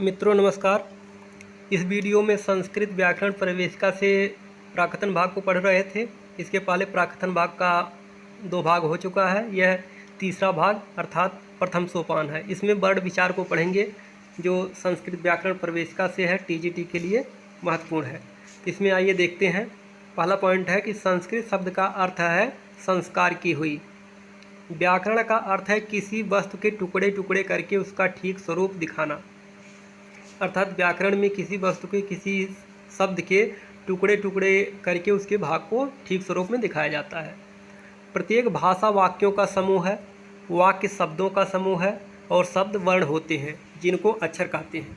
मित्रों नमस्कार। इस वीडियो में संस्कृत व्याकरण प्रवेशिका से प्राकथन भाग को पढ़ रहे थे। इसके पहले प्राकथन भाग का 2 भाग हो चुका है। यह तीसरा भाग अर्थात प्रथम सोपान है। इसमें वर्ण विचार को पढ़ेंगे जो संस्कृत व्याकरण प्रवेशिका से है, टीजीटी के लिए महत्वपूर्ण है। इसमें आइए देखते हैं। पहला पॉइंट है कि संस्कृत शब्द का अर्थ है संस्कार की हुई। व्याकरण का अर्थ है किसी वस्तु के टुकड़े टुकड़े करके उसका ठीक स्वरूप दिखाना। अर्थात व्याकरण में किसी वस्तु के किसी शब्द के टुकड़े टुकड़े करके उसके भाग को ठीक स्वरूप में दिखाया जाता है। प्रत्येक भाषा वाक्यों का समूह है, वाक्य शब्दों का समूह है और शब्द वर्ण होते हैं जिनको अक्षर कहते हैं।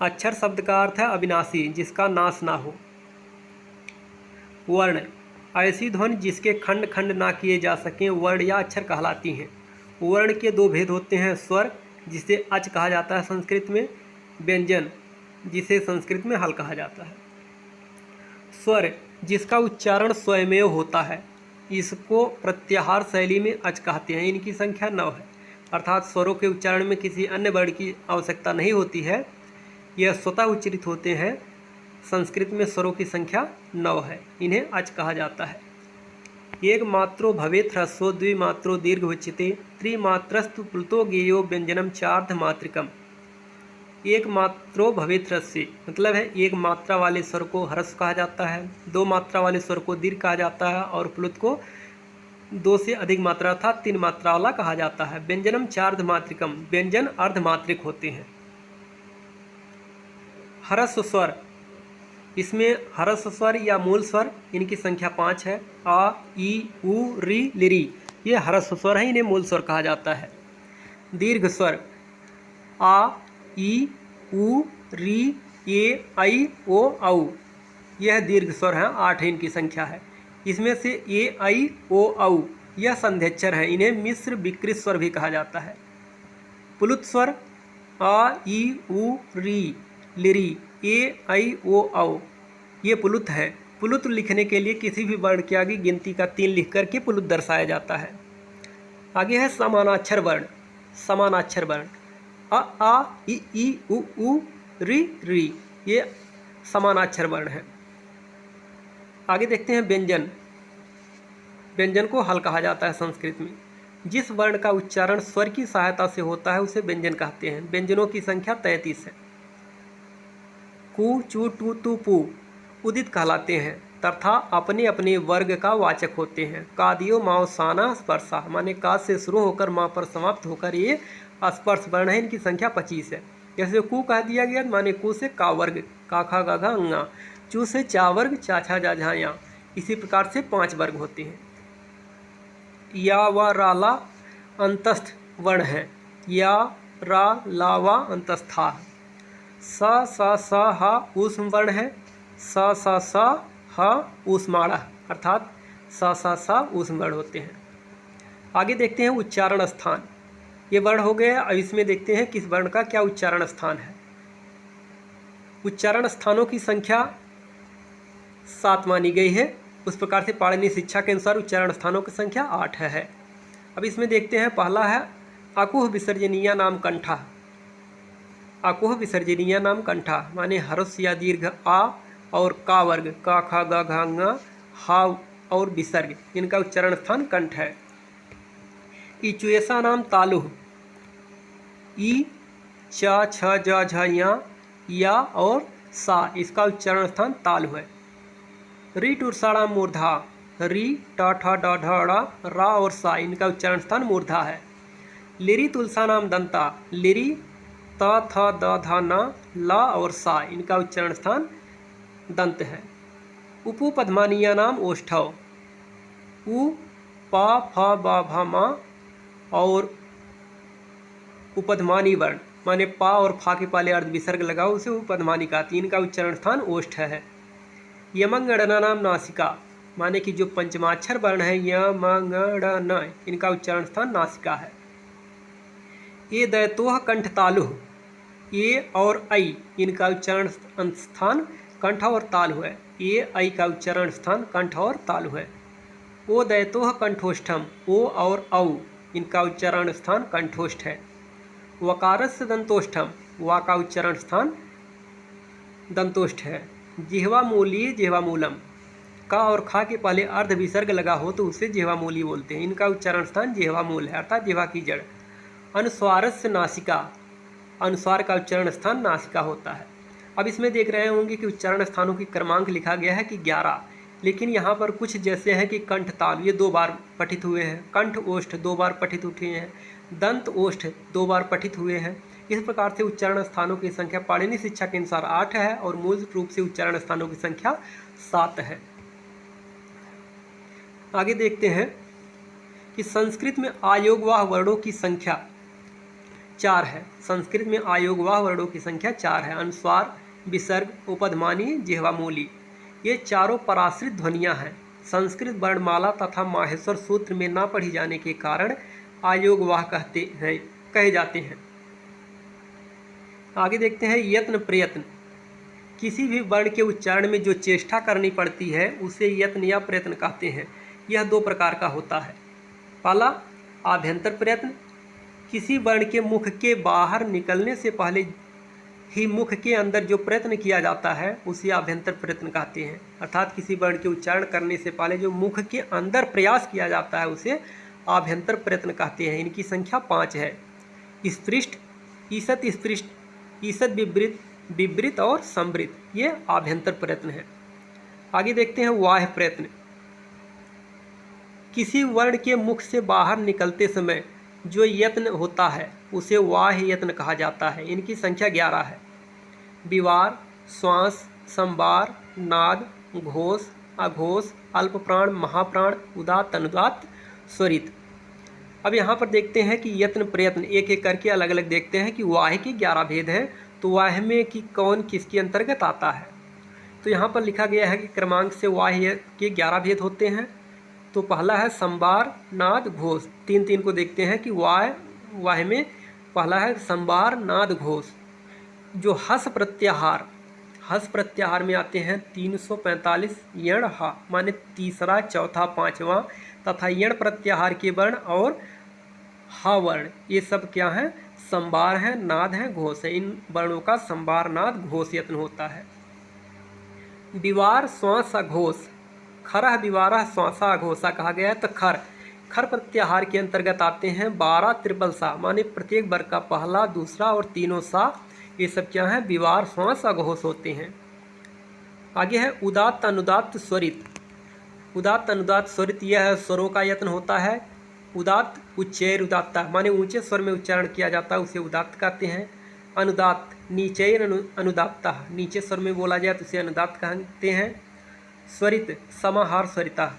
अक्षर शब्द का अर्थ है अविनाशी, जिसका नाश ना हो। वर्ण ऐसी ध्वनि जिसके खंड खंड ना किए जा सकें वर्ण या अक्षर कहलाती हैं। वर्ण के 2 भेद होते हैं, स्वर जिसे अच कहा जाता है संस्कृत में, व्यंजन जिसे संस्कृत में हल कहा जाता है। स्वर जिसका उच्चारण स्वयमेव होता है, इसको प्रत्याहार शैली में अच कहते हैं। इनकी संख्या 9 है। अर्थात स्वरों के उच्चारण में किसी अन्य वर्ण की आवश्यकता नहीं होती है, यह स्वतः उच्चरित होते हैं। संस्कृत में स्वरों की संख्या 9 है, इन्हें अच कहा जाता है। एक मात्रो भवेत् ह्रस्वो द्विमात्रो दीर्घ उच्यते त्रिमात्रस्तु प्लुतो गेयो व्यंजनम चार्ध मात्रिकम। एक मात्रो भवेत् ह्रस्व मतलब है एक मात्रा वाले स्वर को ह्रस्व कहा जाता है, 2 मात्रा वाले स्वर को दीर्घ कहा जाता है और प्लुत को 2 से अधिक मात्रा अर्थात 3 मात्रा वाला कहा जाता है। व्यंजनम चार्ध मात्रिकम, व्यंजन अर्धमात्रिक होते हैं। ह्रस्व स्वर, इसमें ह्रस्व स्वर या मूल स्वर इनकी संख्या 5 है। आ, ई, उ, री, लिरी ये ह्रस्व स्वर है, इन्हें मूल स्वर कहा जाता है। दीर्घ स्वर आ, ई, उ, री, ए, आई, ओ, औ यह दीर्घ स्वर है, 8 इनकी संख्या है। इसमें से ए, आई, ओ, औ यह संध्यक्षर है, इन्हें मिश्र विकृत स्वर भी कहा जाता है। प्लुत स्वर आ, ई, उ, री, लिरी, ए, आई, ओ, औ ये प्लुत है। प्लुत लिखने के लिए किसी भी वर्ण के आगे गिनती का 3 लिख करके प्लुत दर्शाया जाता है। आगे है समानाक्षर वर्ण। समानाक्षर वर्ण आ, ई, उ, री ये समानाक्षर वर्ण है। आगे देखते हैं व्यंजन। व्यंजन को हल कहा जाता है संस्कृत में। जिस वर्ण का उच्चारण स्वर की सहायता से होता है उसे व्यंजन कहते हैं। व्यंजनों की संख्या 33 है। कु, चु, टू, तु, पु उदित कहलाते हैं तथा अपने अपने वर्ग का वाचक होते हैं। कादियो माओ साना स्पर्शा माने का से शुरू होकर माँ पर समाप्त होकर ये स्पर्श वर्ण है, इनकी संख्या 25 है। जैसे कु कह दिया गया माने कु से का वर्ग, का खा गा घा अंगा। चू से चा वर्ग, चा छा जा झा या। इसी प्रकार से 5 वर्ग होते हैं। या व रा ला अंतस्थ वर्ण है। या रा ला वा अंतस्था। स हा ऊष्म वर्ण है। स हा ऊष्माणः अर्थात स ऊष्म वर्ण होते हैं। आगे देखते हैं उच्चारण स्थान। ये वर्ण हो गए। अब इसमें देखते हैं किस वर्ण का क्या उच्चारण स्थान है। उच्चारण स्थानों की संख्या 7 मानी गई है। उस प्रकार से पाणिनि शिक्षा के अनुसार उच्चारण स्थानों की संख्या 8 है। अब इसमें देखते हैं पहला है अकुह विसर्जनीय नाम कंठा। अकुह विसर्जनीय नाम कंठा माने ह्रस्व या दीर्घ आ और का वर्ग, का खा गा घा ङा, हा और विसर्ग, इनका उच्चारण स्थान कंठ है। इचुएसा नाम तालुह। ई, चा, छ, जा, झ, या और सा इसका उच्चारण स्थान तालु है। री टुरसाड़ा मूर्धा। री, टा, ठा, डा, ढा, ड़ा, रा और सा इनका उच्चारण स्थान मूर्धा है। लिरी तुलसा नाम दंता। लिरी, त, थ, द, ध, न, ला और सा इनका उच्चारण स्थान दंत है। उपपद्मानीय नाम ओष्ठव। उ, पा, फ, ब, भ, म और उपधमानी वर्ण माने पा और फा के पहले अर्ध विसर्ग लगाओ उसे उपधमानी कहती है। इनका उच्चारण स्थान ओष्ठ है। यमंगणना नाम नासिका माने कि जो पंचमाक्षर वर्ण है यमंगणन इनका उच्चारण स्थान नासिका है। ये दैतोह कंठ तालुह। ये और ऐ इनका उच्चारण स्थान कंठ और तालु है। ये ऐ का उच्चारण स्थान कंठ और तालु है। ओ दैतोह कंठोष्ठम। ओ और औ इनका उच्चारण स्थान कंठोष्ठ है। वकारस्य दंतोष्ठम, वा का उच्चारण स्थान दंतोष्ठ है। जिह्वामूलीय जिह्वामूलम, का और खा के पहले अर्ध विसर्ग लगा हो तो उसे जिह्वामूली बोलते हैं। इनका उच्चारण स्थान जिह्वामूल है अर्थात जिह्वा की जड़। अनुस्वारस्य नासिका, अनुस्वार का उच्चारण स्थान नासिका होता है। अब इसमें देख रहे होंगे कि उच्चारण स्थानों की क्रमांक लिखा गया है कि 11, लेकिन यहाँ पर कुछ जैसे हैं कि कंठ ताल ये 2 बार पठित हुए हैं, कंठ ओष्ठ 2 बार पठित हुए हैं, दंत ओष्ठ 2 बार पठित हुए हैं। इस प्रकार से उच्चारण स्थानों की संख्या पाणिनि शिक्षा के अनुसार 8 है और मूल रूप से उच्चारण स्थानों की संख्या 7 है। आगे देखते हैं कि संस्कृत में आयोगवाह वर्णों की संख्या 4 है। संस्कृत में आयोगवाह वर्णों की संख्या 4 है। अनुस्वार, विसर्ग, उपध्मानी, जिह्वामूली ये चारों पराश्रित ध्वनियाँ हैं। संस्कृत वर्णमाला तथा माहेश्वर सूत्र में ना पढ़ी जाने के कारण आयोगवाह कहे जाते हैं। आगे देखते हैं यत्न प्रयत्न। किसी भी वर्ण के उच्चारण में जो चेष्टा करनी पड़ती है उसे यत्न या प्रयत्न कहते हैं। यह 2 प्रकार का होता है। पहला आभ्यंतर प्रयत्न, किसी वर्ण के मुख के बाहर निकलने से पहले ही मुख के अंदर जो प्रयत्न किया जाता है उसे आभ्यंतर प्रयत्न कहते हैं। अर्थात किसी वर्ण के उच्चारण करने से पहले जो मुख के अंदर प्रयास किया जाता है उसे आभ्यंतर प्रयत्न कहते हैं। इनकी संख्या 5 है। स्पृष्ट, ईषत् स्पृष्ट, ईषत् विवृत, विवृत और संवृत ये आभ्यंतर प्रयत्न है। आगे देखते हैं वाह्य प्रयत्न। किसी वर्ण के मुख से बाहर निकलते समय जो यत्न होता है उसे वाह्य यत्न कहा जाता है। इनकी संख्या 11 है। विवार, श्वास, संवार, नाद, घोष, अघोष, अल्पप्राण, महाप्राण, उदात्त, अनुदात्त, स्वरित। अब यहाँ पर देखते हैं कि यत्न प्रयत्न एक एक करके अलग अलग देखते हैं कि वाह्य के 11 भेद हैं। तो वाह्य में कि कौन किसके अंतर्गत आता है। तो यहाँ पर लिखा गया है कि क्रमांक से वाह्य के 11 भेद होते हैं। तो पहला है संवार, नाद, घोष। 3 को देखते हैं कि वाह्य में पहला है संवार, नाद, घोष। जो हस प्रत्याहार में आते हैं 345 यण हा माने तीसरा, चौथा, पांचवा तथा यण प्रत्याहार के वर्ण और हा वर्ण ये सब क्या है, संवार है, नाद है, घोष है। इन वर्णों का संवार, नाद, घोष यत्न होता है। विवार, श्वास, अघोष। खरह, विवारह, श्वासा, अघोषा कहा गया है। तो खर प्रत्याहार के अंतर्गत आते हैं 12 त्रिपल सा माने प्रत्येक वर्ग का पहला, दूसरा और तीनों सा ये सब क्या है, विवार, श्वास, अघोष होते हैं। आगे है उदात्त, अनुदात्त, स्वरित। उदात्त, अनुदात्त, स्वरित यह स्वरों का यत्न होता है। उदात्त उच्चैर उदात्ता माने ऊंचे स्वर में उच्चारण किया जाता है उसे उदात्त कहते हैं। अनुदात्त नीचैर अनुदात्ता, नीचे स्वर में बोला जाए तो उसे अनुदात्त कहते हैं। स्वरित समाहार स्वरिता,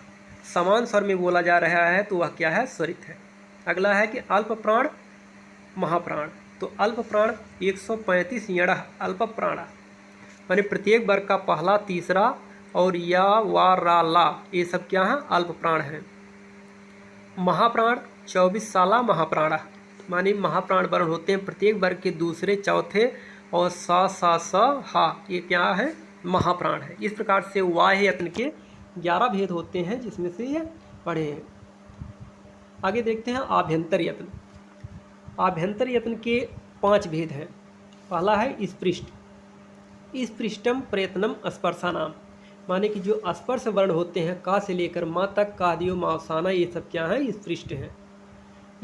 समान स्वर में बोला जा रहा है तो वह क्या है, स्वरित है। अगला है कि अल्प प्राण, महाप्राण। तो अल्प प्राण 135 यण अल्प प्राणा माने प्रत्येक वर्ग का पहला, तीसरा और या, वा, रा, ला ये सब क्या है, अल्प प्राण है। महाप्राण 24 साला महाप्राणा माने महाप्राण वर्ण होते हैं प्रत्येक वर्ग के दूसरे, चौथे और सा, सा, सा, हा ये क्या है, महाप्राण है। इस प्रकार से वाह्य यत्न के 11 भेद होते हैं जिसमें से ये पढ़े हैं। आगे देखते हैं आभ्यंतर यत्न। आभ्यंतर यत्न के 5 भेद हैं। पहला है स्पृष्ट। स्पृष्टम प्रयत्नम स्पर्शानाम माने कि जो स्पर्श वर्ण होते हैं का से लेकर माँ तक, कादियो, मावसाना ये सब क्या है, स्पृष्ट हैं।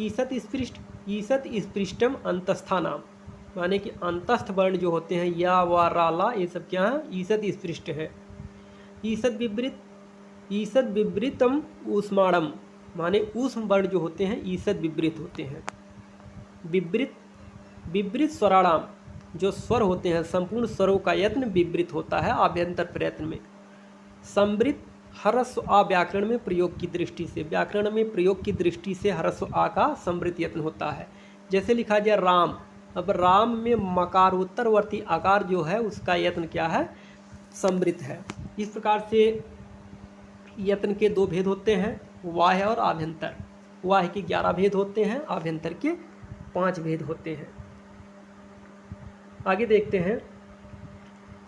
ईषत् स्पृष्ट, ईषत् स्पृष्टम अंतस्थानाम माने कि अंतस्थ वर्ण जो होते हैं या, वा, रा, ला ये सब क्या है, ईषत् स्पृष्ट है। ईषत् विवृत, ईषत् विवृतम ऊष्माणम माने ऊष्म वर्ण जो होते हैं ईषत् विवृत होते हैं। विवृत, विवृत स्वराणाम जो स्वर होते हैं संपूर्ण स्वरों का यत्न विवृत होता है आभ्यंतर प्रयत्न में। संवृत ह्रस्व आ व्याकरण में प्रयोग की दृष्टि से, व्याकरण में प्रयोग की दृष्टि से ह्रस्व आ का संवृत यत्न होता है। जैसे लिखा जाए राम, अब राम में मकारोत्तरवर्ती आकार जो है उसका यत्न क्या है, संवृत है। इस प्रकार से यत्न के 2 भेद होते हैं, वाह्य और आभ्यंतर। वाह्य के 11 भेद होते हैं, आभ्यंतर के 5 भेद होते हैं। आगे देखते हैं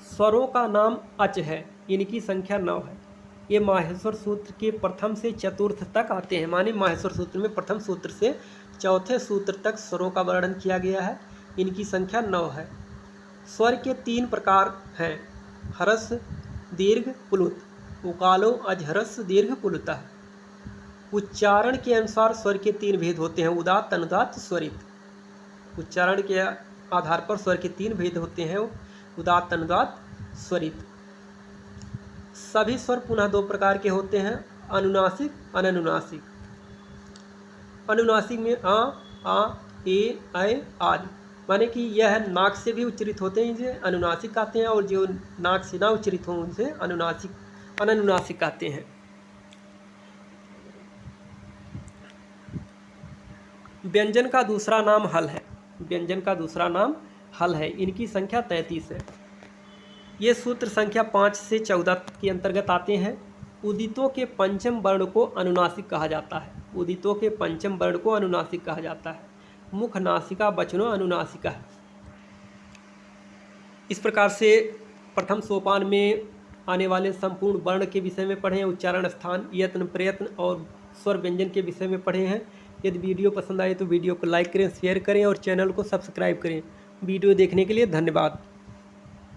स्वरों का नाम अच है, इनकी संख्या 9 है। ये माहेश्वर सूत्र के प्रथम से चतुर्थ तक आते हैं माने माहेश्वर सूत्र में प्रथम सूत्र से चौथे सूत्र तक स्वरों का वर्णन किया गया है। इनकी संख्या 9 है। स्वर के 3 प्रकार हैं, ह्रस्व, दीर्घ, प्लुत। उकालो अजह्रस्व दीर्घ प्लुतः। उच्चारण के अनुसार स्वर के 3 भेद होते हैं, उदात्त, अनुदात्त, स्वरित। उच्चारण के आधार पर स्वर के 3 भेद होते हैं, उदात्त, अनुदात्त, स्वरित। सभी स्वर पुनः 2 प्रकार के होते हैं, अनुनासिक, अननुनासिक। अनुनासिक में आ, ए, ऐ आदि, माने कि यह नाक से भी उच्चरित होते हैं, इसे अनुनासिक कहते हैं, और जो नाक से ना उच्चरित हों उनसे अननुनासिक कहते हैं। व्यंजन का दूसरा नाम हल है। व्यंजन का दूसरा नाम हल है। इनकी संख्या 33 है। ये सूत्र संख्या 5 से 14 के अंतर्गत आते हैं। उदितों के पंचम वर्ण को अनुनासिक कहा जाता है। उदितों के पंचम वर्ण को अनुनासिक कहा जाता है। मुख, नासिका, वचनों अनुनासिका है। इस प्रकार से प्रथम सोपान में आने वाले संपूर्ण वर्ण के विषय में पढ़े हैं, उच्चारण, स्थान, यत्न, प्रयत्न और स्वर व्यंजन के विषय में पढ़े हैं। यदि वीडियो पसंद आए तो वीडियो को लाइक करें, शेयर करें और चैनल को सब्सक्राइब करें। वीडियो देखने के लिए धन्यवाद।